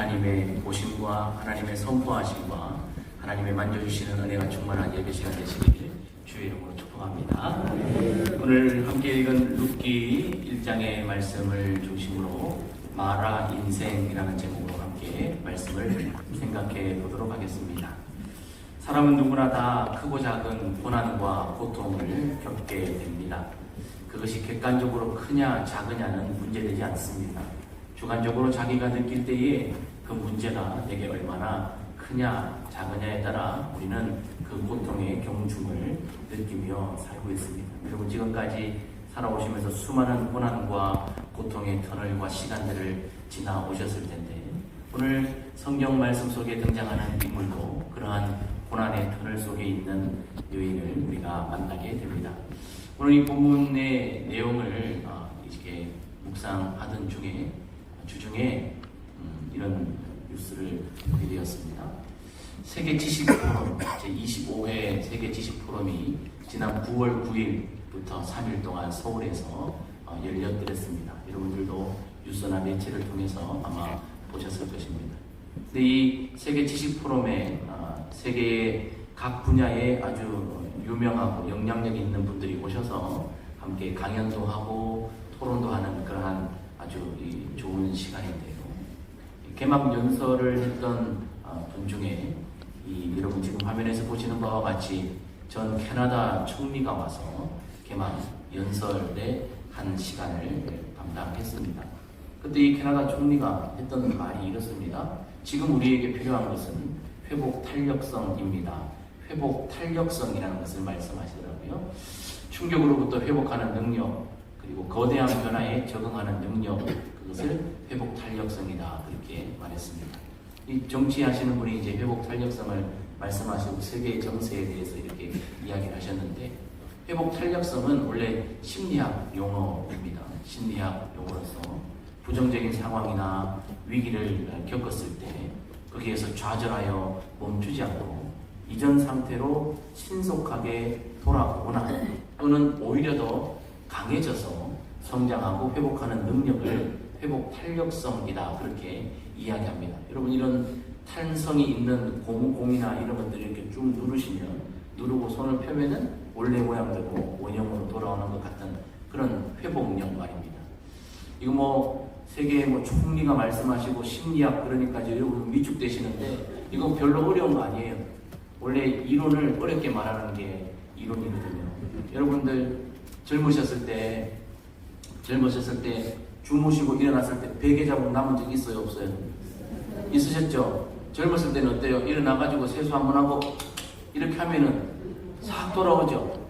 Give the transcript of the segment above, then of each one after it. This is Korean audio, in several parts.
하나님의 보심과 하나님의 선포하심과 하나님의 만져주시는 은혜가 충만한 예배 시간 되시길 주의 이름으로 축복합니다. 오늘 함께 읽은 룻기 1장의 말씀을 중심으로 마라 인생이라는 제목으로 함께 말씀을 생각해 보도록 하겠습니다. 사람은 누구나 다 크고 작은 고난과 고통을 겪게 됩니다. 그것이 객관적으로 크냐 작으냐는 문제되지 않습니다. 주관적으로 자기가 느낄 때에 그 문제가 내게 얼마나 크냐 작으냐에 따라 우리는 그 고통의 경중을 느끼며 살고 있습니다. 여러분, 지금까지 살아오시면서 수많은 고난과 고통의 터널과 시간들을 지나오셨을 텐데, 오늘 성경 말씀 속에 등장하는 인물도 그러한 고난의 터널 속에 있는 여인을 우리가 만나게 됩니다. 오늘 이 본문의 내용을 이렇게 묵상하던 중에 주중에 이런 뉴스를 보게 되었습니다. 세계 지식 포럼 제25회 세계 지식 포럼이 지난 9월 9일부터 3일 동안 서울에서 열렸더랬습니다. 여러분들도 뉴스나 매체를 통해서 아마 보셨을 것입니다. 근데 이 세계 지식 포럼에 세계의 각 분야에 아주 유명하고 영향력 있는 분들이 오셔서 함께 강연도 하고 토론도 하는 그러한 아주 좋은 시간인데요. 개막 연설을 했던 분 중에 여러분 지금 화면에서 보시는 바와 같이 전 캐나다 총리가 와서 개막 연설의 한 시간을 담당했습니다. 그때 이 캐나다 총리가 했던 말이 이렇습니다. 지금 우리에게 필요한 것은 회복 탄력성입니다. 회복 탄력성이라는 것을 말씀하시더라고요. 충격으로부터 회복하는 능력, 그리고 거대한 변화에 적응하는 능력, 그것을 회복 탄력성이다, 그렇게 말했습니다. 이 정치하시는 분이 이제 회복 탄력성을 말씀하시고 세계 정세에 대해서 이렇게 이야기를 하셨는데, 회복 탄력성은 원래 심리학 용어입니다. 심리학 용어로서 부정적인 상황이나 위기를 겪었을 때 거기에서 좌절하여 멈추지 않고 이전 상태로 신속하게 돌아오거나 또는 오히려 더 강해져서 성장하고 회복하는 능력을 회복 탄력성이다, 그렇게 이야기합니다. 여러분, 이런 탄성이 있는 고무공이나 이런 것들을 이렇게 쭉 누르고 손을 펴면은 원래 모양대로 원형으로 돌아오는 것 같은 그런 회복력 말입니다. 이거 세계 총리가 말씀하시고 심리학 그러니까 여러분 위축되시는데 이거 별로 어려운 거 아니에요. 원래 이론을 어렵게 말하는 게 이론이거든요. 여러분들 젊으셨을 때 주무시고 일어났을 때 베개 자국 남은 적 있어요, 없어요? 있으셨죠? 젊었을 때는 어때요? 일어나가지고 세수 한번 하고 이렇게 하면은 싹 돌아오죠?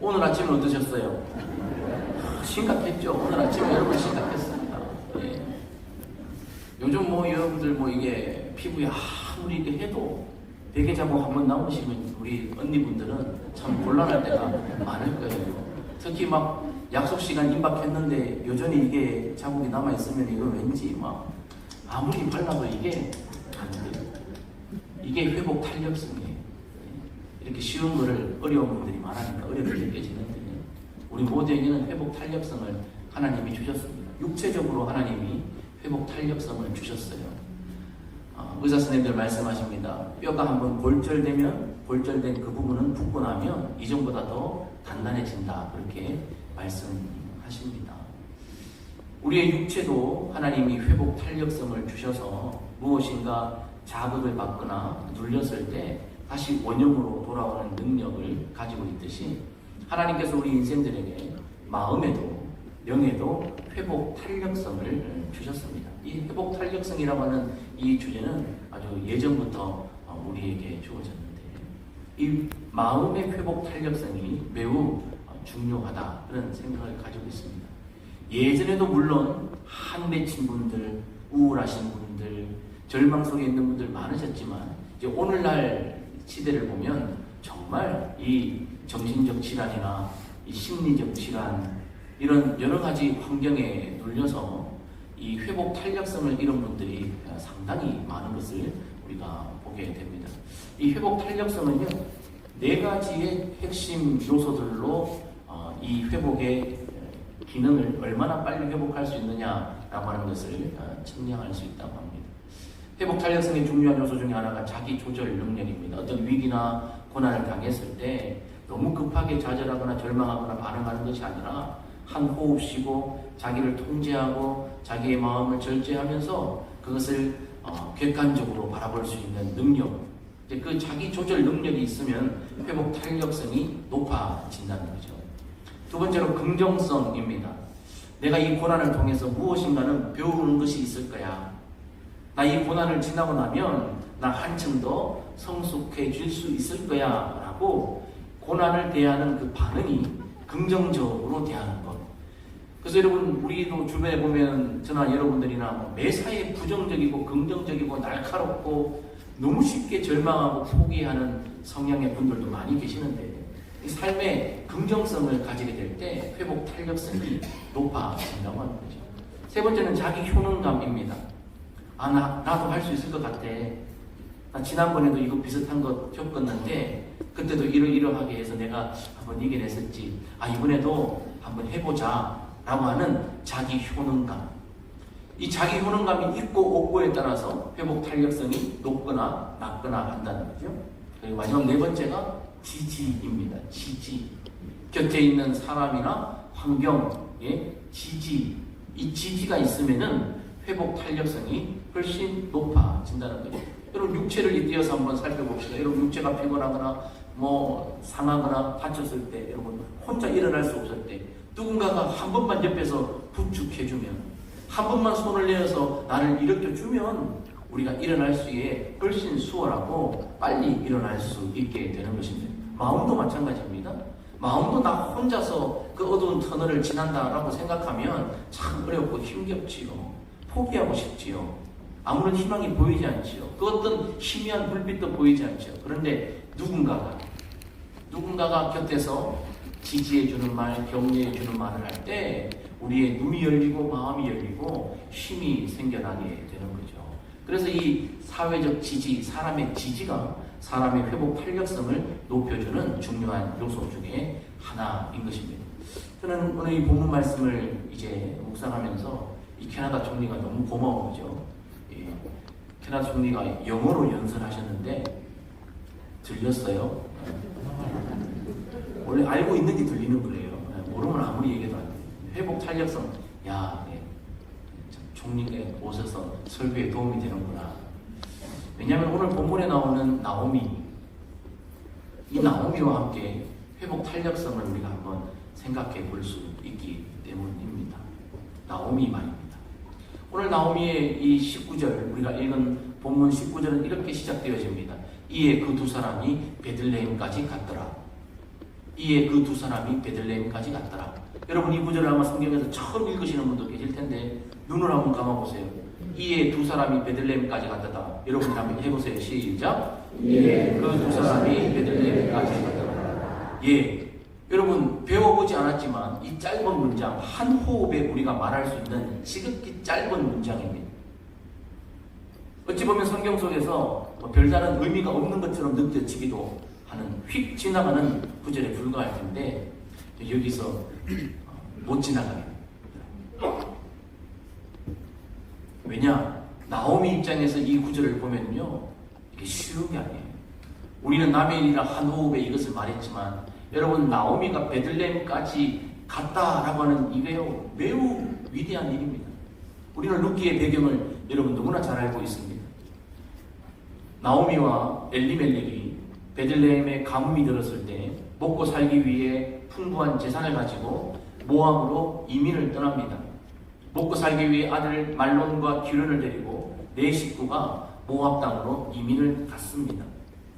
오늘 아침은 어떠셨어요? 심각했죠? 오늘 아침에 여러분 심각했습니다. 예. 요즘 여러분들 이게 피부에 아무리 이렇게 해도 베개 자국 한번 남으시면 우리 언니분들은 참 곤란할 때가 많을 거예요. 특히 약속 시간 임박했는데 여전히 이게 자국이 남아있으면 이거 왠지 아무리 발라도 이게 안 돼요. 이게 회복 탄력성이에요. 이렇게 쉬운 거를 어려운 분들이 많으니까 어렵게 느껴지는데, 우리 모두에게는 회복 탄력성을 하나님이 주셨습니다. 육체적으로 하나님이 회복 탄력성을 주셨어요. 의사 선생님들 말씀하십니다. 뼈가 한번 골절된 그 부분은 붓고 나면 이전보다 더 단단해진다, 그렇게 말씀하십니다. 우리의 육체도 하나님이 회복 탄력성을 주셔서 무엇인가 자극을 받거나 눌렸을 때 다시 원형으로 돌아오는 능력을 가지고 있듯이, 하나님께서 우리 인생들에게 마음에도 영에도 회복 탄력성을 주셨습니다. 이 회복 탄력성이라고 하는 이 주제는 아주 예전부터 우리에게 주어졌는데, 이 마음의 회복 탄력성이 매우 중요하다, 그런 생각을 가지고 있습니다. 예전에도 물론 한맺힌 분들, 우울하신 분들, 절망 속에 있는 분들 많으셨지만, 이제 오늘날 시대를 보면 정말 이 정신적 질환이나 이 심리적 질환, 이런 여러 가지 환경에 눌려서 이 회복 탄력성을 잃은 분들이 상당히 많은 것을 우리가 보게 됩니다. 이 회복 탄력성은요, 4가지의 핵심 요소들로 이 회복의 기능을 얼마나 빨리 회복할 수 있느냐라고 하는 것을 측량할 수 있다고 합니다. 회복 탄력성의 중요한 요소 중에 하나가 자기 조절 능력입니다. 어떤 위기나 고난을 당했을 때 너무 급하게 좌절하거나 절망하거나 반응하는 것이 아니라 한 호흡 쉬고 자기를 통제하고 자기의 마음을 절제하면서 그것을 객관적으로 바라볼 수 있는 능력. 그 자기 조절 능력이 있으면 회복 탄력성이 높아진다는 거죠. 두 번째로 긍정성입니다. 내가 이 고난을 통해서 무엇인가는 배우는 것이 있을 거야. 나 이 고난을 지나고 나면 나 한층 더 성숙해질 수 있을 거야 라고 고난을 대하는 그 반응이 긍정적으로 대하는 것. 그래서 여러분, 우리도 주변에 보면 저나 여러분들이나 매사에 부정적이고 긍정적이고 날카롭고 너무 쉽게 절망하고 포기하는 성향의 분들도 많이 계시는데, 이 삶의 긍정성을 가지게 될 때 회복 탄력성이 높아진다고 하는 거죠. 세 번째는 자기 효능감입니다. 나도 할 수 있을 것 같아. 나 지난번에도 이거 비슷한 거 겪었는데 그때도 이러하게 해서 내가 한번 이겨냈었지. 이번에도 한번 해보자 라고 하는 자기 효능감. 이 자기 효능감이 있고 없고에 따라서 회복 탄력성이 높거나 낮거나 한다는 거죠. 그리고 마지막 네 번째가 지지입니다. 지지. 곁에 있는 사람이나 환경의 지지. 이 지지가 있으면은 회복 탄력성이 훨씬 높아진다는 거죠. 여러분, 육체를 잇대어서 한번 살펴봅시다. 여러분, 육체가 피곤하거나 상하거나 다쳤을 때, 여러분 혼자 일어날 수 없을 때 누군가가 한 번만 옆에서 부축해주면, 한 번만 손을 내어서 나를 일으켜주면 우리가 일어날 수에 훨씬 수월하고 빨리 일어날 수 있게 되는 것입니다. 마음도 마찬가지입니다. 마음도 나 혼자서 그 어두운 터널을 지난다라고 생각하면 참 어렵고 힘겹지요. 포기하고 싶지요. 아무런 희망이 보이지 않지요. 그 어떤 희미한 불빛도 보이지 않죠. 그런데 누군가가 곁에서 지지해주는 말, 격려해주는 말을 할 때 우리의 눈이 열리고 마음이 열리고 힘이 생겨나게 되는 거죠. 그래서 이 사회적 지지, 사람의 지지가 사람의 회복 탄력성을 높여주는 중요한 요소 중에 하나인 것입니다. 저는 오늘 이 본문 말씀을 이제 묵상하면서 이 캐나다 총리가 너무 고마운 거죠. 캐나다 총리가 영어로 연설하셨는데 들렸어요? 원래 알고 있는 게 들리는 거예요. 모르면 아무리 얘기해도 안 돼요. 회복 탄력성, 총리가 오셔서 설교에 도움이 되는구나. 왜냐하면 오늘 본문에 나오는 나오미, 이 나오미와 함께 회복 탄력성을 우리가 한번 생각해 볼 수 있기 때문입니다. 나오미 말입니다. 오늘 나오미의 이 19절, 우리가 읽은 본문 19절은 이렇게 시작되어집니다. 이에 그 두 사람이 베들레헴까지 갔더라. 이에 그 두 사람이 베들레헴까지 갔더라. 여러분, 이 구절을 아마 성경에서 처음 읽으시는 분도 계실 텐데 눈을 한번 감아보세요. 이에 두 사람이 베들레헴까지 갔더라. 여러분 한번 해보세요. 시작. 이에 그 두 사람이 베들레헴까지 갔더라. 여러분 배워보지 않았지만 이 짧은 문장 한 호흡에 우리가 말할 수 있는 지극히 짧은 문장입니다. 어찌 보면 성경 속에서 별다른 의미가 없는 것처럼 느껴지기도 하는 휙 지나가는 구절에 불과할 텐데 여기서 못 지나가게 됩니다. 왜냐? 나오미 입장에서 이 구절을 보면요, 이게 쉬운 게 아니에요. 우리는 남의 일이라 한 호흡에 이것을 말했지만 여러분, 나오미가 베들레헴까지 갔다라고 하는 이게요 매우 위대한 일입니다. 우리는 룻기의 배경을 여러분 누구나 잘 알고 있습니다. 나오미와 엘리멜렉이 베들레헴에 가뭄이 들었을 때 먹고 살기 위해 풍부한 재산을 가지고 모압으로 이민을 떠납니다. 먹고 살기 위해 아들 말론과 기련을 데리고 네 식구가 모압 땅으로 이민을 갔습니다.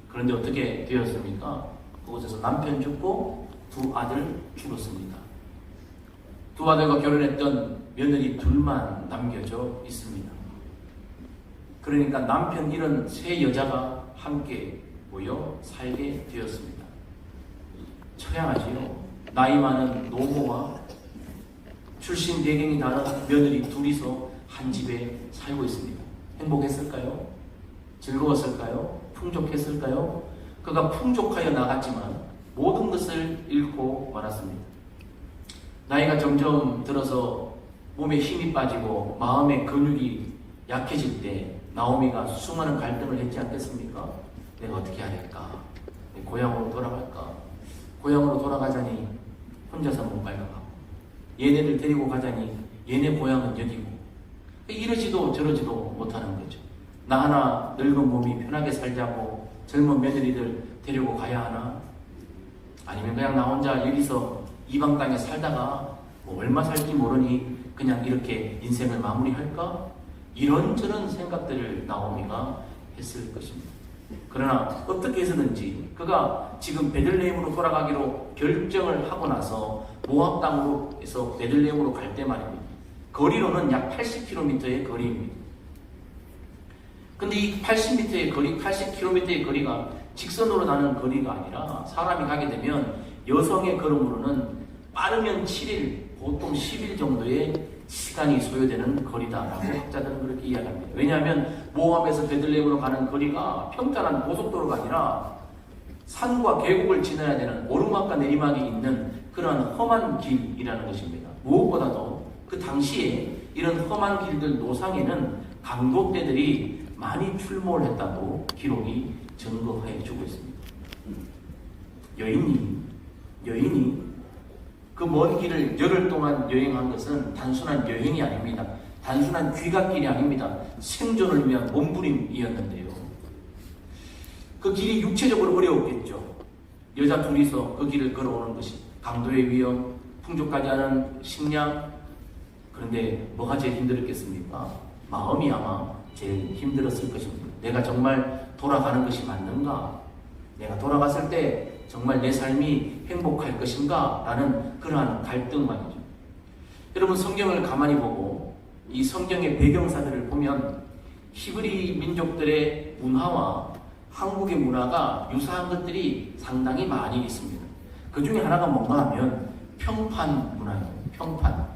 그런데 어떻게 되었습니까? 그곳에서 남편 죽고 두 아들 죽었습니다. 두 아들과 결혼했던 며느리 둘만 남겨져 있습니다. 그러니까 남편 잃은 세 여자가 함께 모여 살게 되었습니다. 처량하지요. 나이 많은 노모와 출신 배경이 다른 며느리 둘이서 한 집에 살고 있습니다. 행복했을까요? 즐거웠을까요? 풍족했을까요? 그가 풍족하여 나갔지만 모든 것을 잃고 말았습니다. 나이가 점점 들어서 몸에 힘이 빠지고 마음의 근육이 약해질 때 나오미가 수많은 갈등을 했지 않겠습니까? 내가 어떻게 해야 될까? 고향으로 돌아갈까? 고향으로 돌아가자니 혼자서 못 갈 것 같고, 얘네들 데리고 가자니 얘네 고향은 여기고, 이러지도 저러지도 못하는 거죠. 나 하나 늙은 몸이 편하게 살자고 젊은 며느리들 데리고 가야 하나? 아니면 그냥 나 혼자 여기서 이방 땅에 살다가 뭐 얼마 살지 모르니 그냥 이렇게 인생을 마무리할까? 이런저런 생각들을 나오미가 했을 것입니다. 그러나 어떻게 해서든지 그가 지금 베들레헴으로 돌아가기로 결정을 하고 나서 모압 땅으로 해서 베들레헴으로 갈 때 말입니다. 거리로는 약 80km의 거리입니다. 근데 이 80m의 거리, 80km의 거리가 직선으로 가는 거리가 아니라 사람이 가게 되면 여성의 걸음으로는 빠르면 7일, 보통 10일 정도의 시간이 소요되는 거리다라고 학자들은 그렇게 이야기합니다. 왜냐하면 모압에서 베들레헴으로 가는 거리가 평탄한 고속도로가 아니라 산과 계곡을 지나야 되는 오르막과 내리막이 있는 그러한 험한 길이라는 것입니다. 무엇보다도 그 당시에 이런 험한 길들 노상에는 강도떼들이 많이 출몰을 했다고 기록이 증거해 주고 있습니다. 여인이 그 먼 길을 열흘 동안 여행한 것은 단순한 여행이 아닙니다. 단순한 귀갓길이 아닙니다. 생존을 위한 몸부림이었는데요. 그 길이 육체적으로 어려웠겠죠. 여자 둘이서 그 길을 걸어오는 것이 강도의 위험, 풍족하지 않은 식량. 그런데 뭐가 제일 힘들었겠습니까? 마음이 아마 제일 힘들었을 것입니다. 내가 정말 돌아가는 것이 맞는가? 내가 돌아갔을 때 정말 내 삶이 행복할 것인가? 라는 그러한 갈등 말이죠. 여러분, 성경을 가만히 보고 이 성경의 배경사들을 보면 히브리 민족들의 문화와 한국의 문화가 유사한 것들이 상당히 많이 있습니다. 그 중에 하나가 뭔가 하면 평판 문화예요. 평판.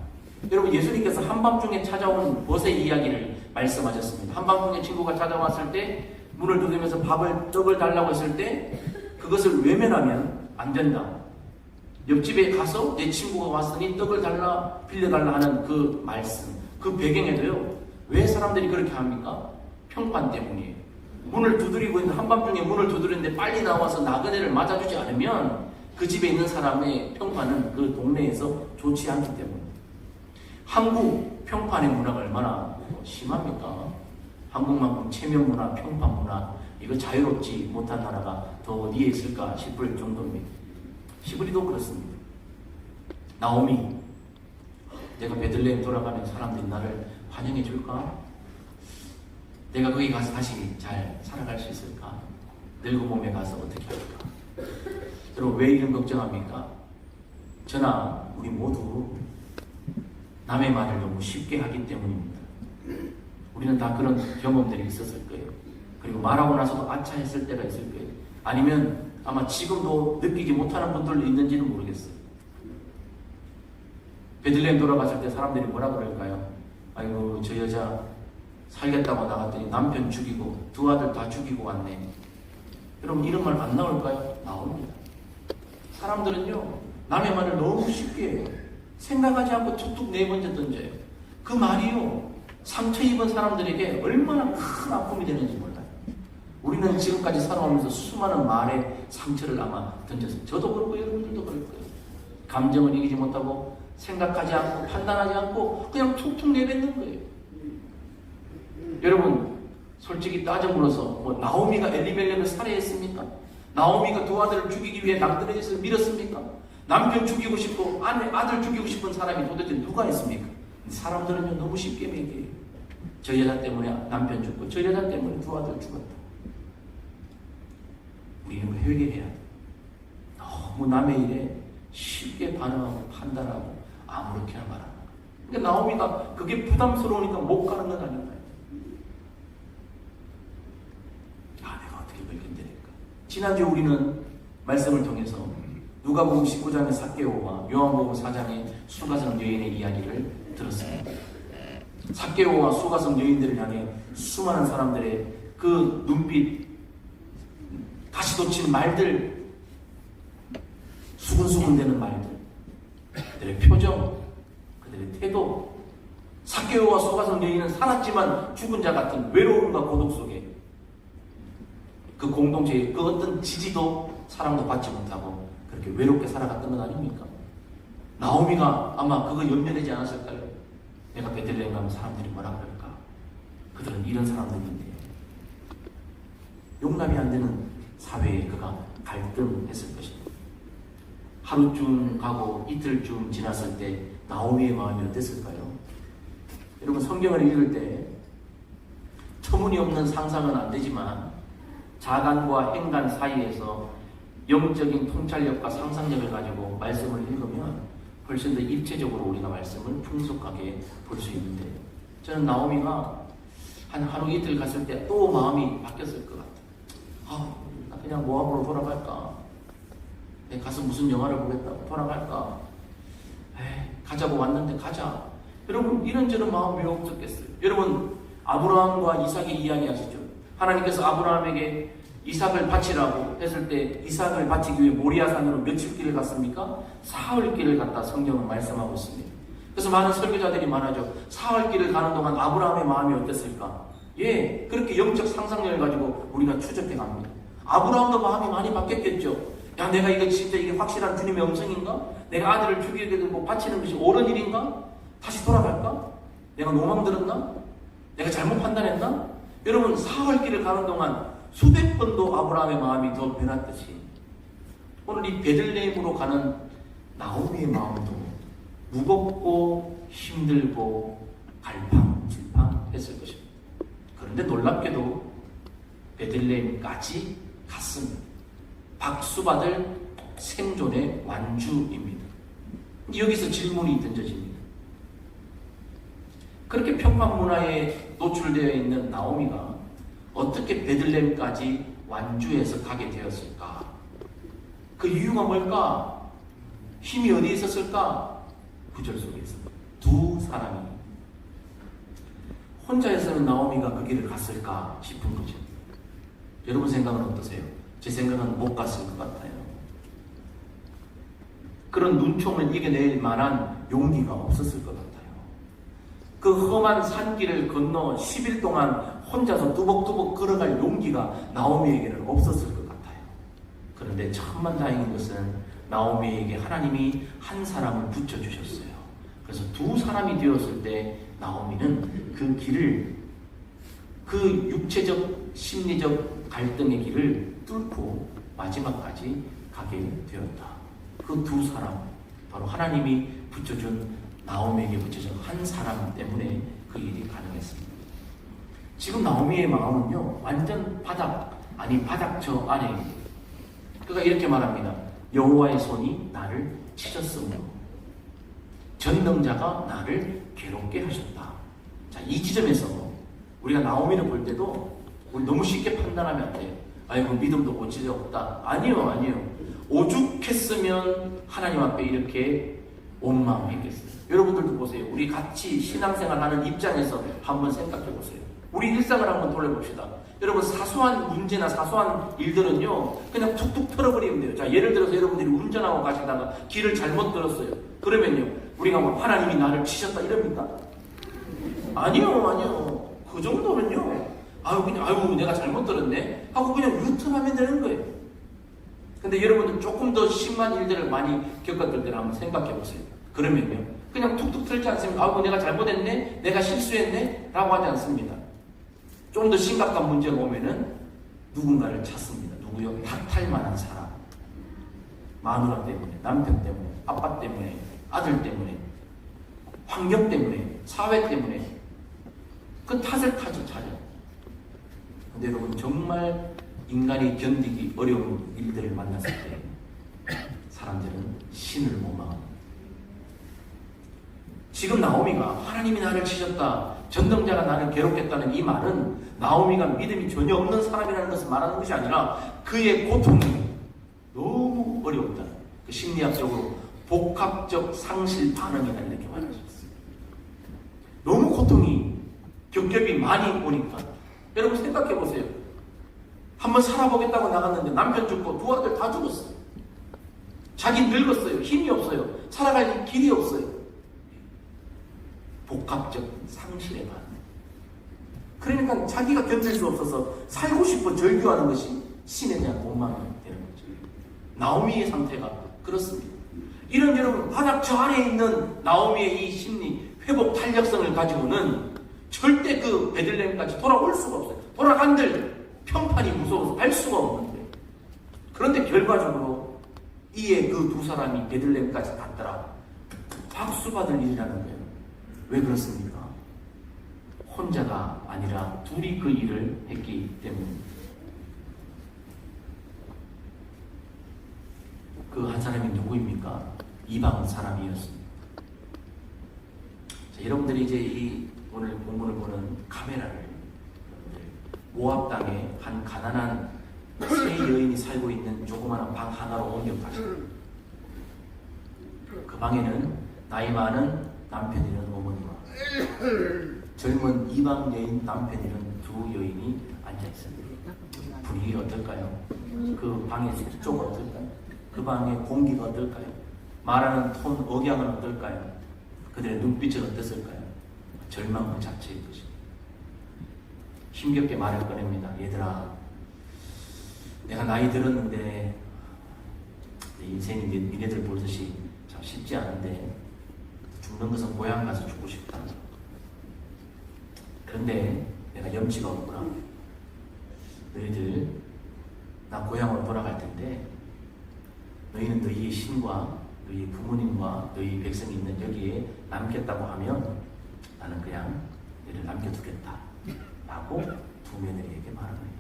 여러분, 예수님께서 한밤중에 찾아온 벗의 이야기를 말씀하셨습니다. 한밤중에 친구가 찾아왔을 때 문을 두드리면서 떡을 달라고 했을 때 그것을 외면하면 안 된다. 옆집에 가서 내 친구가 왔으니 떡을 빌려달라 하는 그 말씀, 그 배경에도요, 왜 사람들이 그렇게 합니까? 평판 때문이에요. 문을 두드리고 있는 한밤중에 문을 두드리는데 빨리 나와서 나그네를 맞아주지 않으면 그 집에 있는 사람의 평판은 그 동네에서 좋지 않기 때문에. 한국 평판의 문화가 얼마나 심합니까? 한국만큼 체면 문화, 평판 문화, 이거 자유롭지 못한 나라가 더 어디에 있을까 싶을 정도입니다. 히브리도 그렇습니다. 나오미, 내가 베들레헴 돌아가면 사람들이 나를 환영해 줄까? 내가 거기 가서 다시 잘 살아갈 수 있을까? 늙은 몸에 가서 어떻게 할까? 여러분, 왜 이런 걱정합니까? 저나 우리 모두 남의 말을 너무 쉽게 하기 때문입니다. 우리는 다 그런 경험들이 있었을 거예요. 그리고 말하고 나서도 아차 했을 때가 있을 거예요. 아니면 아마 지금도 느끼지 못하는 분들도 있는지는 모르겠어요. 베들레헴 돌아갔을 때 사람들이 뭐라 그럴까요? 아이고, 저 여자 살겠다고 나갔더니 남편 죽이고 두 아들 다 죽이고 왔네. 여러분, 이런 말 안 나올까요? 나옵니다. 사람들은요, 남의 말을 너무 쉽게 해요. 생각하지 않고 툭툭 네 번째 던져요. 그 말이요, 상처 입은 사람들에게 얼마나 큰 아픔이 되는지 몰라요. 우리는 지금까지 살아오면서 수많은 말에 상처를 아마 던졌어요. 저도 그렇고 여러분들도 그럴 거예요. 감정을 이기지 못하고 생각하지 않고 판단하지 않고 그냥 툭툭 내뱉는 거예요. 여러분, 솔직히 따져물어서 뭐 나오미가 엘리멜렉을 살해했습니까? 나오미가 두 아들을 죽이기 위해 남들에게서 밀었습니까? 남편 죽이고 싶고 아들 죽이고 싶은 사람이 도대체 누가 있습니까? 사람들은요, 너무 쉽게 얘기해요. 저 여자 때문에 남편 죽고 저 여자 때문에 두 아들 죽었다. 우리는 회개해야 돼. 너무 남의 일에 쉽게 반응하고 판단하고 아무렇게나 말하는 거야. 그러니까 나오미가 그게 부담스러우니까 못 가는 건 아닌가요? 내가 어떻게 그걸 견뎌낼까? 지난주에 우리는 말씀을 통해서 누가복음 19장의 삭개오와 요한복음 4장의 수가성 여인의 이야기를 들었습니다. 삭개오와 수가성 여인들을 향해 수많은 사람들의 그 눈빛, 가시도 친 말들, 수근수근대는 말들, 그들의 표정, 그들의 태도, 삭개오와 소가성 여인은 살았지만 죽은 자 같은 외로움과 고독 속에 그 공동체의 그 어떤 지지도 사랑도 받지 못하고 그렇게 외롭게 살아갔던 건 아닙니까? 나오미가 아마 그거 염려되지 않았을까요? 내가 베들레헴 가면 사람들이 뭐라 그럴까? 그들은 이런 사람들인데 용납이 안 되는 사회에 그가 갈등했을 것입니다. 하루쯤 가고 이틀쯤 지났을 때 나오미의 마음이 어땠을까요? 여러분 성경을 읽을 때 터무니없는 상상은 안 되지만 자간과 행간 사이에서 영적인 통찰력과 상상력을 가지고 말씀을 읽으면 훨씬 더 입체적으로 우리가 말씀을 풍속하게 볼 수 있는데 저는 나오미가 한 하루 이틀 갔을 때 또 마음이 바뀌었을 것 같아요. 나 그냥 모압으로 돌아갈까? 내가 가서 무슨 영화를 보겠다고 돌아갈까? 가자고 왔는데 가자. 여러분 이런저런 마음 왜 없었겠어요? 여러분 아브라함과 이삭의 이야기 아시죠? 하나님께서 아브라함에게 이삭을 바치라고 했을 때 이삭을 바치기 위해 모리아산으로 며칠 길을 갔습니까? 사흘 길을 갔다 성경은 말씀하고 있습니다. 그래서 많은 설교자들이 말하죠. 사흘 길을 가는 동안 아브라함의 마음이 어땠을까? 그렇게 영적 상상력을 가지고 우리가 추적해 갑니다. 아브라함도 마음이 많이 바뀌었겠죠. 야, 내가 이거 진짜 이게 확실한 주님의 음성인가? 내가 아들을 죽이게 되고 바치는 것이 옳은 일인가? 다시 돌아갈까? 내가 노망 들었나? 내가 잘못 판단했나? 여러분 사흘 길을 가는 동안 수백 번도 아브라함의 마음이 더 변했듯이 오늘 이 베들레헴으로 가는 나오미의 마음도 무겁고 힘들고 갈팡질팡했을 것입니다. 그런데 놀랍게도 베들레헴까지 갔습니다. 박수받을 생존의 완주입니다. 여기서 질문이 던져집니다. 그렇게 평판 문화에 노출되어 있는 나오미가 어떻게 베들레헴까지 완주해서 가게 되었을까? 그 이유가 뭘까? 힘이 어디에 있었을까? 구절 속에 있습니다. 두 사람이 혼자여서는 나오미가 그 길을 갔을까 싶은 거죠. 여러분 생각은 어떠세요? 제 생각은 못 갔을 것 같아요. 그런 눈총을 이겨낼 만한 용기가 없었을 것 같아요. 그 험한 산길을 건너 10일 동안 혼자서 뚜벅뚜벅 걸어갈 용기가 나오미에게는 없었을 것 같아요. 그런데 천만다행인 것은 나오미에게 하나님이 한 사람을 붙여주셨어요. 그래서 두 사람이 되었을 때 나오미는 그 길을, 그 육체적 심리적 갈등의 길을 뚫고 마지막까지 가게 되었다. 그 두 사람, 바로 하나님이 붙여준, 나오미에게 붙여준 한 사람 때문에 그 일이 가능했습니다. 지금 나오미의 마음은요, 완전 바닥, 아니 바닥 저 아래입니다. 그가 이렇게 말합니다. 여호와의 손이 나를 치셨으므로 전능자가 나를 괴롭게 하셨다. 자, 이 지점에서 우리가 나오미를 볼 때도 우리 너무 쉽게 판단하면 안 돼요. 아이고 믿음도 고치지 없다. 아니요. 오죽했으면 하나님 앞에 이렇게 원망했겠어요. 여러분들도 보세요. 우리 같이 신앙생활 하는 입장에서 한번 생각해 보세요. 우리 일상을 한번 돌려봅시다. 여러분 사소한 문제나 사소한 일들은요 그냥 툭툭 털어버리면 돼요. 자, 예를 들어서 여러분들이 운전하고 가시다가 길을 잘못 들었어요. 그러면요 우리가 뭐 하나님이 나를 치셨다 이럽니까? 아니요. 그 정도는요 아유 내가 잘못 들었네 하고 그냥 유턴하면 되는 거예요. 근데 여러분들 조금 더 심한 일들을 많이 겪었을 때를 한번 생각해 보세요. 그러면요 그냥 툭툭 털지 않습니다. 아이고 내가 잘못했네, 내가 실수했네 라고 하지 않습니다. 좀 더 심각한 문제가 오면은 누군가를 찾습니다. 누구요? 탓할 만한 사람. 마누라 때문에, 남편 때문에, 아빠 때문에, 아들 때문에, 환경 때문에, 사회 때문에 그 탓을 찾아요. 근데 여러분 정말 인간이 견디기 어려운 일들을 만났을 때 사람들은 신을 원망합니다. 지금 나오미가 하나님이 나를 치셨다, 전능자가 나를 괴롭겠다는 이 말은 나오미가 믿음이 전혀 없는 사람이라는 것을 말하는 것이 아니라 그의 고통이 너무 어려웠다. 그 심리학적으로 복합적 상실 반응이다 이렇게 말할 수 있어요. 너무 고통이 겹겹이 많이 오니까 여러분 생각해 보세요. 한번 살아보겠다고 나갔는데 남편 죽고 두 아들 다 죽었어요. 자기 늙었어요. 힘이 없어요. 살아갈 길이 없어요. 복합적 상실에 반. 그러니까 자기가 견딜 수 없어서 살고 싶어 절규하는 것이 신에 대한 원망이 되는 거죠. 나오미의 상태가 그렇습니다. 이런 여러분 바닥 저 안에 있는 나오미의 이 심리 회복 탄력성을 가지고는 절대 그 베들레헴까지 돌아올 수가 없어요. 돌아간들 평판이 무서워서 갈 수가 없는데, 그런데 결과적으로 이에 그 두 사람이 베들레헴까지 갔더라. 박수 받을 일이라는 거예요. 왜 그렇습니까? 혼자가 아니라 둘이 그 일을 했기 때문입니다. 그 한 사람이 누구입니까? 이방 사람이었습니다. 자, 여러분들이 이제 이 오늘 본문을 보는 카메라를 모압 땅에 한 가난한 세 여인이 살고 있는 조그마한 방 하나로 옮겨가십니다. 그 방에는 나이 많은 남편이는 어머니와 젊은 이방 여인 남편이는 두 여인이 앉아있습니다. 분위기가 어떨까요? 그 방의 색조가 어떨까요? 그 방의 공기가 어떨까요? 말하는 톤, 억양은 어떨까요? 그들의 눈빛은 어땠을까요? 절망 그 자체의 것입니다. 힘겹게 말을 꺼냅니다. 얘들아, 내가 나이 들었는데 내 인생이 니네들 보듯이 참 쉽지 않은데 죽는 것은 고향 가서 죽고 싶다. 그런데 내가 염치가 없구나. 너희들 나 고향으로 돌아갈 텐데 너희는 너희의 신과 너희 부모님과 너희 백성이 있는 여기에 남겠다고 하면 나는 그냥 너희를 남겨두겠다 라고 두 며느리에게 말합니다.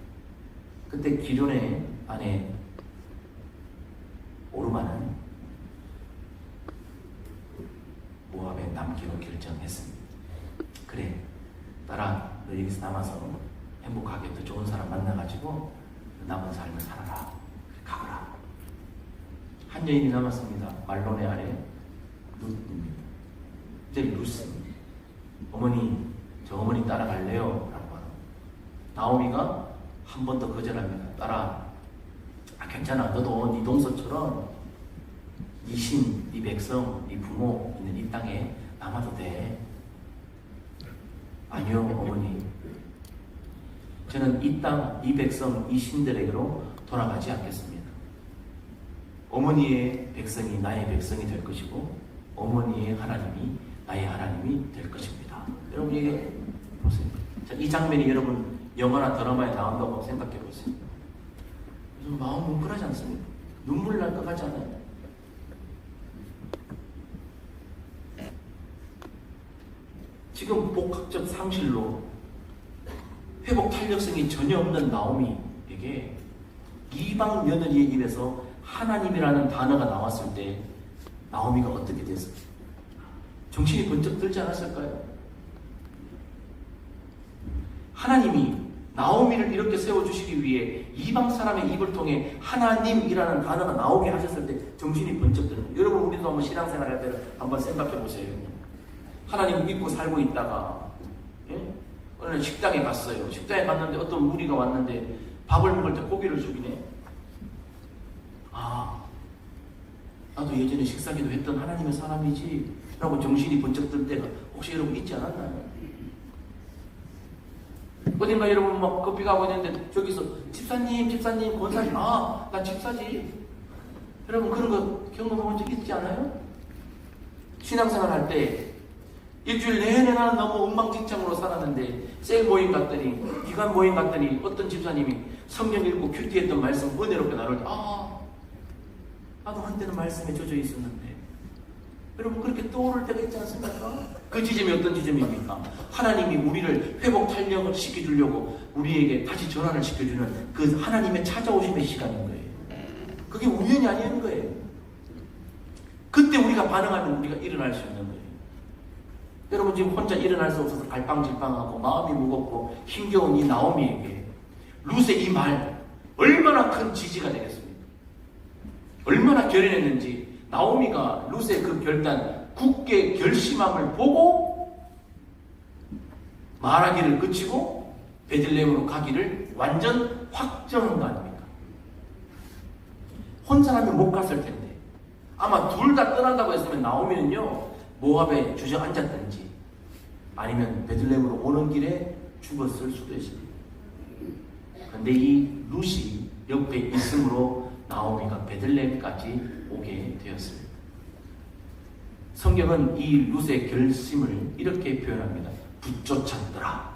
그때 기련의 아내 오르마는 모압에 남기로 결정했습니다. 그래, 딸아, 너 여기서 남아서 행복하게 더 좋은 사람 만나가지고 남은 삶을 살아라. 가거라. 한 여인이 남았습니다. 말론의 아래 룻입니다. 이제 룻입니다. 어머니, 저 어머니 따라갈래요? 라고 하는. 나오미가 한 번 더 거절합니다. 딸아, 괜찮아. 너도 네 동서처럼 네 신, 네 백성, 네 부모 있는 이 땅에 남아도 돼. 아니요, 어머니. 저는 이 땅, 이 백성, 이 신들에게로 돌아가지 않겠습니다. 어머니의 백성이 나의 백성이 될 것이고 어머니의 하나님이 나의 하나님이 될 것입니다. 여러분 이게 보세요. 자, 이 장면이 여러분 영화나 드라마에 나온다고 생각해 보세요. 무슨 마음 뭉클하지 않습니까? 눈물 날 것 같지 않아요? 지금 복합적 상실로 회복 탄력성이 전혀 없는 나오미에게 이방 며느리의 입에서 하나님이라는 단어가 나왔을 때 나오미가 어떻게 됐을까요? 정신이 번쩍 들지 않았을까요? 하나님이 나오미를 이렇게 세워주시기 위해 이방 사람의 입을 통해 하나님이라는 단어가 나오게 하셨을 때 정신이 번쩍 드는 거예요. 여러분 우리도 한번 신앙생활 할 때 한번 생각해 보세요. 하나님 믿고 살고 있다가 어느 날 식당에 갔어요. 식당에 갔는데 어떤 무리가 왔는데 밥을 먹을 때 고기를 죽이네. 아, 나도 예전에 식사기도 했던 하나님의 사람이지 라고 정신이 번쩍 들 때가 혹시 여러분 있지 않았나요? 어딘가 여러분 막 커피 가고 있는데 저기서 집사님 권사님, 아, 나 집사지. 여러분 그런 거 경험해본 적 있지 않아요? 신앙생활 할 때 일주일 내내 나는 너무 엉망진창으로 살았는데 셀 모임 갔더니 기관 모임 갔더니 어떤 집사님이 성경 읽고 큐티했던 말씀 은혜롭게 나눌 때 나도 한때는 말씀에 젖어 있었는데 여러분 그렇게 떠오를 때가 있지 않습니까? 그 지점이 어떤 지점입니까? 하나님이 우리를 회복 탄력을 시켜주려고 우리에게 다시 전환을 시켜주는 그 하나님의 찾아오심의 시간인 거예요. 그게 우연이 아닌 거예요. 그때 우리가 반응하면 우리가 일어날 수 있는 거예요. 여러분 지금 혼자 일어날 수 없어서 갈팡질팡하고 마음이 무겁고 힘겨운 이 나오미에게 룻의 이 말 얼마나 큰 지지가 되겠습니까? 얼마나 결연했는지 나오미가 룻의 그 결단 굳게 결심함을 보고 말하기를 그치고 베들레헴으로 가기를 완전 확정한 거 아닙니까? 혼자라면 못 갔을 텐데 아마 둘 다 떠난다고 했으면 나오미는요 모압에 주저앉았든지 아니면 베들레헴으로 오는 길에 죽었을 수도 있습니다. 그런데 이 룻이 옆에 있으므로 나오미가 베들레헴까지 오게 되었습니다. 성경은 이 룻의 결심을 이렇게 표현합니다. 붙쫓았더라.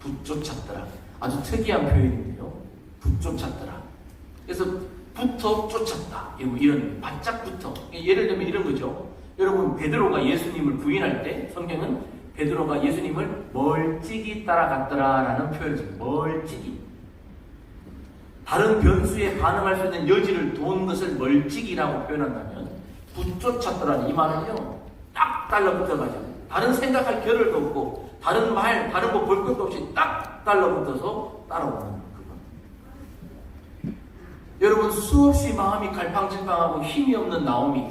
붙쫓았더라. 아주 특이한 표현인데요. 붙쫓았더라. 그래서 붙어 쫓았다. 이런 바짝 붙어. 예를 들면 이런 거죠. 여러분, 베드로가 예수님을 부인할 때 성경은 베드로가 예수님을 멀찍이 따라갔더라 라는 표현을 씁니다. 멀찍이. 다른 변수에 반응할 수 있는 여지를 둔 것을 멀찍이라고 표현한다면 붙쫓았더라는 이 말은요, 딱 달라붙어가지고 다른 생각할 겨를도 없고 다른 말, 다른 거 볼 것도 없이 딱 달라붙어서 따라오는 그거. 여러분, 수없이 마음이 갈팡질팡하고 힘이 없는 나오미,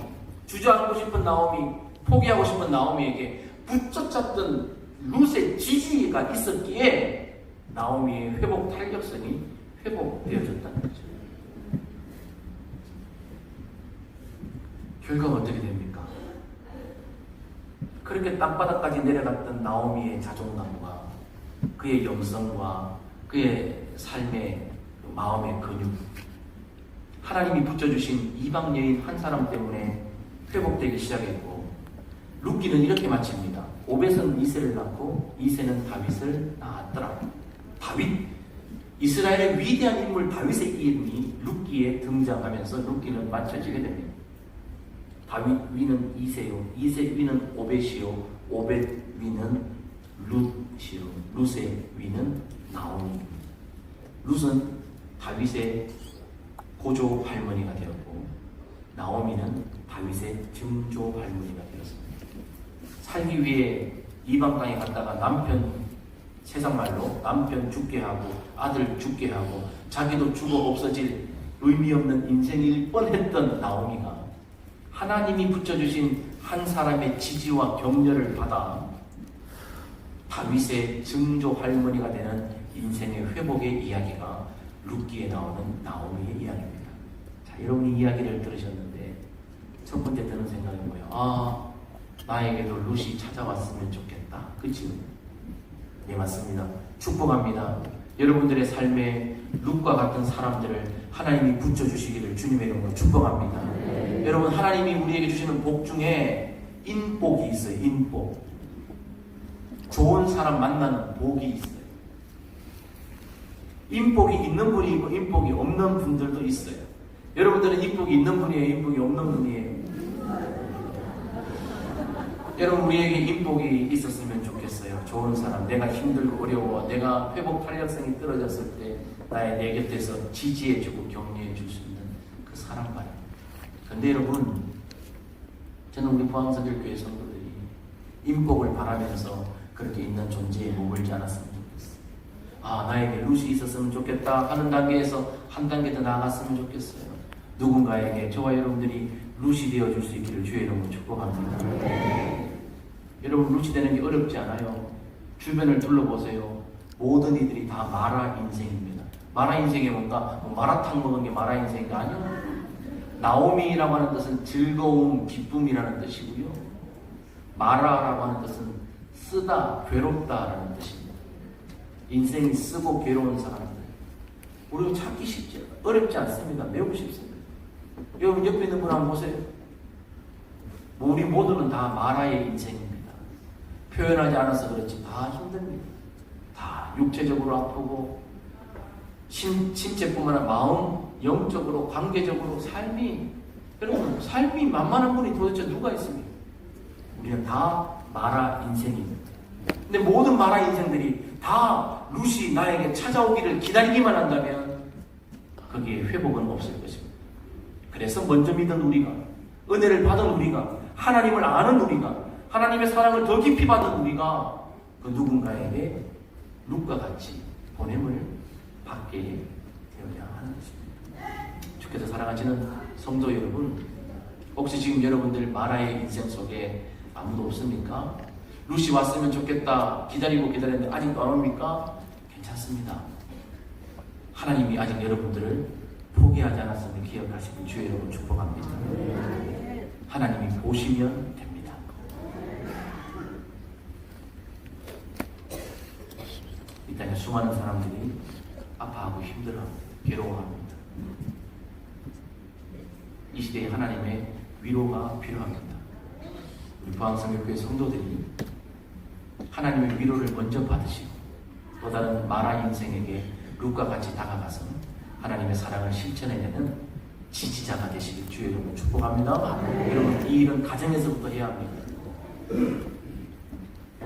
주저앉고 싶은 나오미, 포기하고 싶은 나오미에게 붙쫓았던 룻의 지지가 있었기에 나오미의 회복 탄력성이 회복되어졌다는 거죠. 결과가 어떻게 됩니까? 그렇게 땅바닥까지 내려갔던 나오미의 자존감과 그의 영성과 그의 삶의 마음의 근육, 하나님이 붙여주신 이방 여인 한 사람 때문에 회복되기 시작했고, 룻기는 이렇게 마칩니다. 오벳은 이새를 낳고 이새는 다윗을 낳았더라. 다윗, 이스라엘의 위대한 인물 다윗의 이름이 룻기에 등장하면서 룻기는 맞춰지게 됩니다. 다윗 위는 이새요, 이새 위는 오벳이요, 오벳 위는 룻이요, 룻의 위는 나오미입니다. 룻은 다윗의 고조 할머니가 되었고, 나오미는 다윗의 증조 할머니가 되었습니다. 살기 위해 이방 땅에 갔다가 남편, 세상 말로 남편 죽게 하고 아들 죽게 하고 자기도 죽어 없어질 의미 없는 인생일 뻔했던 나오미가 하나님이 붙여주신 한 사람의 지지와 격려를 받아 다윗의 증조 할머니가 되는 인생의 회복의 이야기가 룻기에 나오는 나오미의 이야기입니다. 자, 여러분이 이야기를 들으셨는데 첫 번째 드는 생각이 뭐예요? 나에게도 룻이 찾아왔으면 좋겠다. 그치요? 네, 맞습니다. 축복합니다. 여러분들의 삶에 룻과 같은 사람들을 하나님이 붙여주시기를 주님의 이름으로 축복합니다. 네. 여러분, 하나님이 우리에게 주시는 복 중에 인복이 있어요. 인복. 좋은 사람 만나는 복이 있어요. 인복이 있는 분이 있고 인복이 없는 분들도 있어요. 여러분들은 인복이 있는 분이에요? 인복이 없는 분이에요? 여러분, 우리에게 인복이 있었으면 좋겠어요. 좋은 사람, 내가 힘들고 어려워, 내가 회복 탄력성이 떨어졌을 때 나의 내 곁에서 지지해주고 격려해줄 수 있는 그 사람 말입니다. 그런데 여러분, 저는 우리 포항선교회 성도들이 인복을 바라면서 그렇게 있는 존재에 머물지 않았으면 좋겠어요. 나에게 룻이 있었으면 좋겠다 하는 단계에서 한 단계 더 나아갔으면 좋겠어요. 누군가에게 저와 여러분들이 룻이 되어줄 수 있기를 주의 이름으로 축복합니다. 여러분, 룻이 되는 게 어렵지 않아요. 주변을 둘러보세요. 모든 이들이 다 마라 인생입니다. 마라 인생이 뭔가 마라탕 먹은 게 마라 인생이 아니요. 나오미라고 하는 뜻은 즐거움, 기쁨이라는 뜻이고요. 마라라고 하는 뜻은 쓰다, 괴롭다라는 뜻입니다. 인생이 쓰고 괴로운 사람들. 우리가 찾기 쉽지, 어렵지 않습니다. 매우 쉽습니다. 여러분, 옆에 있는 분 한번 보세요. 우리 모두는 다 마라의 인생입니다. 표현하지 않아서 그렇지 다 힘듭니다. 다 육체적으로 아프고 신체뿐만 아니라 마음, 영적으로, 관계적으로 삶이, 여러분, 삶이 만만한 분이 도대체 누가 있습니까? 우리는 다 마라 인생입니다. 근데 모든 마라 인생들이 다 룻이 나에게 찾아오기를 기다리기만 한다면 거기에 회복은 없을 것입니다. 그래서 먼저 믿은 우리가, 은혜를 받은 우리가, 하나님을 아는 우리가, 하나님의 사랑을 더 깊이 받은 우리가 그 누군가에게 룻과 같이 보냄을 받게 되어야 하는 것입니다. 주께서 사랑하시는 성도 여러분, 혹시 지금 여러분들 마라의 인생 속에 아무도 없습니까? 룻이 왔으면 좋겠다 기다리고 기다렸는데 아직도 안 옵니까? 괜찮습니다. 하나님이 아직 여러분들을 포기하지 않았음을 기억하시길 주의 이름으로 축복합니다. 하나님이 보시면 됩니다. 수많은 사람들이 아파하고 힘들어하고 괴로워합니다. 이 시대에 하나님의 위로가 필요합니다. 우리 부항성교회 성도들이 하나님의 위로를 먼저 받으시고 또 다른 마라 인생에게 룻과 같이 다가가서 하나님의 사랑을 실천해내는 지지자가 되시길 주의 이름으로 축복합니다. 여러분, 이 일은 가정에서부터 해야 합니다.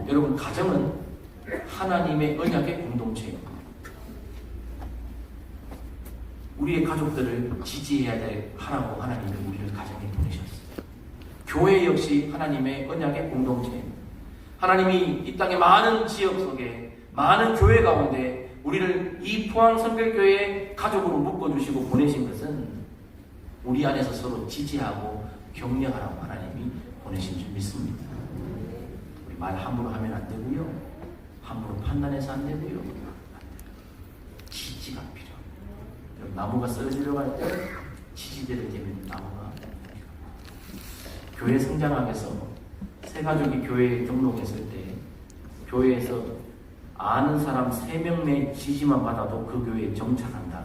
여러분, 가정은 하나님의 언약의 공동체예요. 우리의 가족들을 지지해야 하라고 하나님이 우리를 가정에 보내셨어요. 교회 역시 하나님의 언약의 공동체입니다. 하나님이 이 땅의 많은 지역 속에 많은 교회 가운데 우리를 이 포항선별교회의 가족으로 묶어주시고 보내신 것은 우리 안에서 서로 지지하고 격려하라고 하나님이 보내신 줄 믿습니다. 우리 말 함부로 하면 안 되고요. 함부로 판단해서 안 되고요. 지지가 필요합니다. 나무가 쓰러지려고 할 때 지지대를 대면 나무가 교회 성장하면서 새 가족이 교회에 등록했을 때 교회에서 아는 사람 3명의 지지만 받아도 그 교회에 정착한다.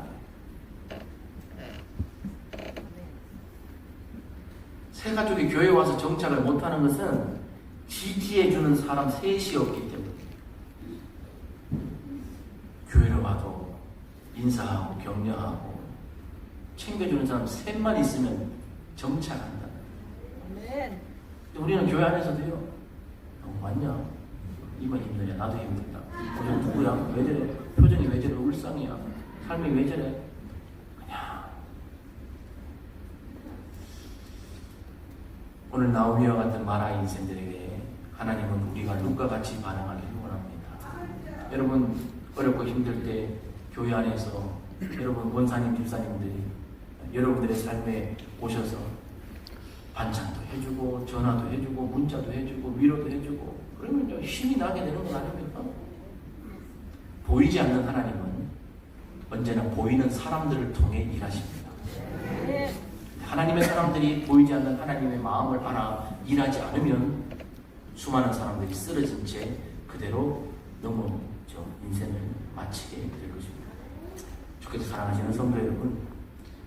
새 가족이 교회에 와서 정착을 못하는 것은 지지해주는 사람 셋이 없기 때문에 교회를 와도 인사하고 격려하고 챙겨주는 사람 3만 있으면 정착한다. 우리는 교회 안에서도요. 맞냐? 이번 힘드냐? 나도 힘들다. 너 누구야? 왜 저래? 표정이 왜 저래? 울상이야? 삶이 왜 저래? 그냥 오늘 나오미와 같은 마라 인생들에게 하나님은 우리가 룻과 같이 반응하기를 원합니다. 여러분, 어렵고 힘들 때 교회 안에서 여러분 원사님, 집사님들이 여러분들의 삶에 오셔서 반찬도 해주고 전화도 해주고 문자도 해주고 위로도 해주고 그러면 힘이 나게 되는 건 아닙니까? 보이지 않는 하나님은 언제나 보이는 사람들을 통해 일하십니다. 하나님의 사람들이 보이지 않는 하나님의 마음을 알아 일하지 않으면 수많은 사람들이 쓰러진 채 그대로 넘어져 인생을 마치게 될 것입니다. 주께서 사랑하시는 성도 여러분,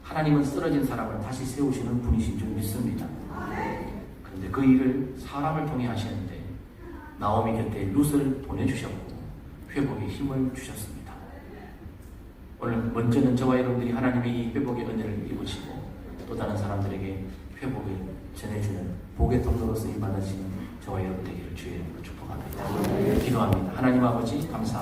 하나님은 쓰러진 사람을 다시 세우시는 분이신 줄 믿습니다. 그런데 그 일을 사람을 통해 하시는데 나오미 곁에 룻을 보내주셨고 회복의 힘을 주셨습니다. 오늘 먼저는 저와 여러분들이 하나님의 이 회복의 은혜를 입으시고 또 다른 사람들에게 회복을 전해주는 복의 통로로 쓰임 받으시는 저와 여러분 되기를 주의 이름으로 축복합니다. 기도합니다. 하나님 아버지 감사합니다.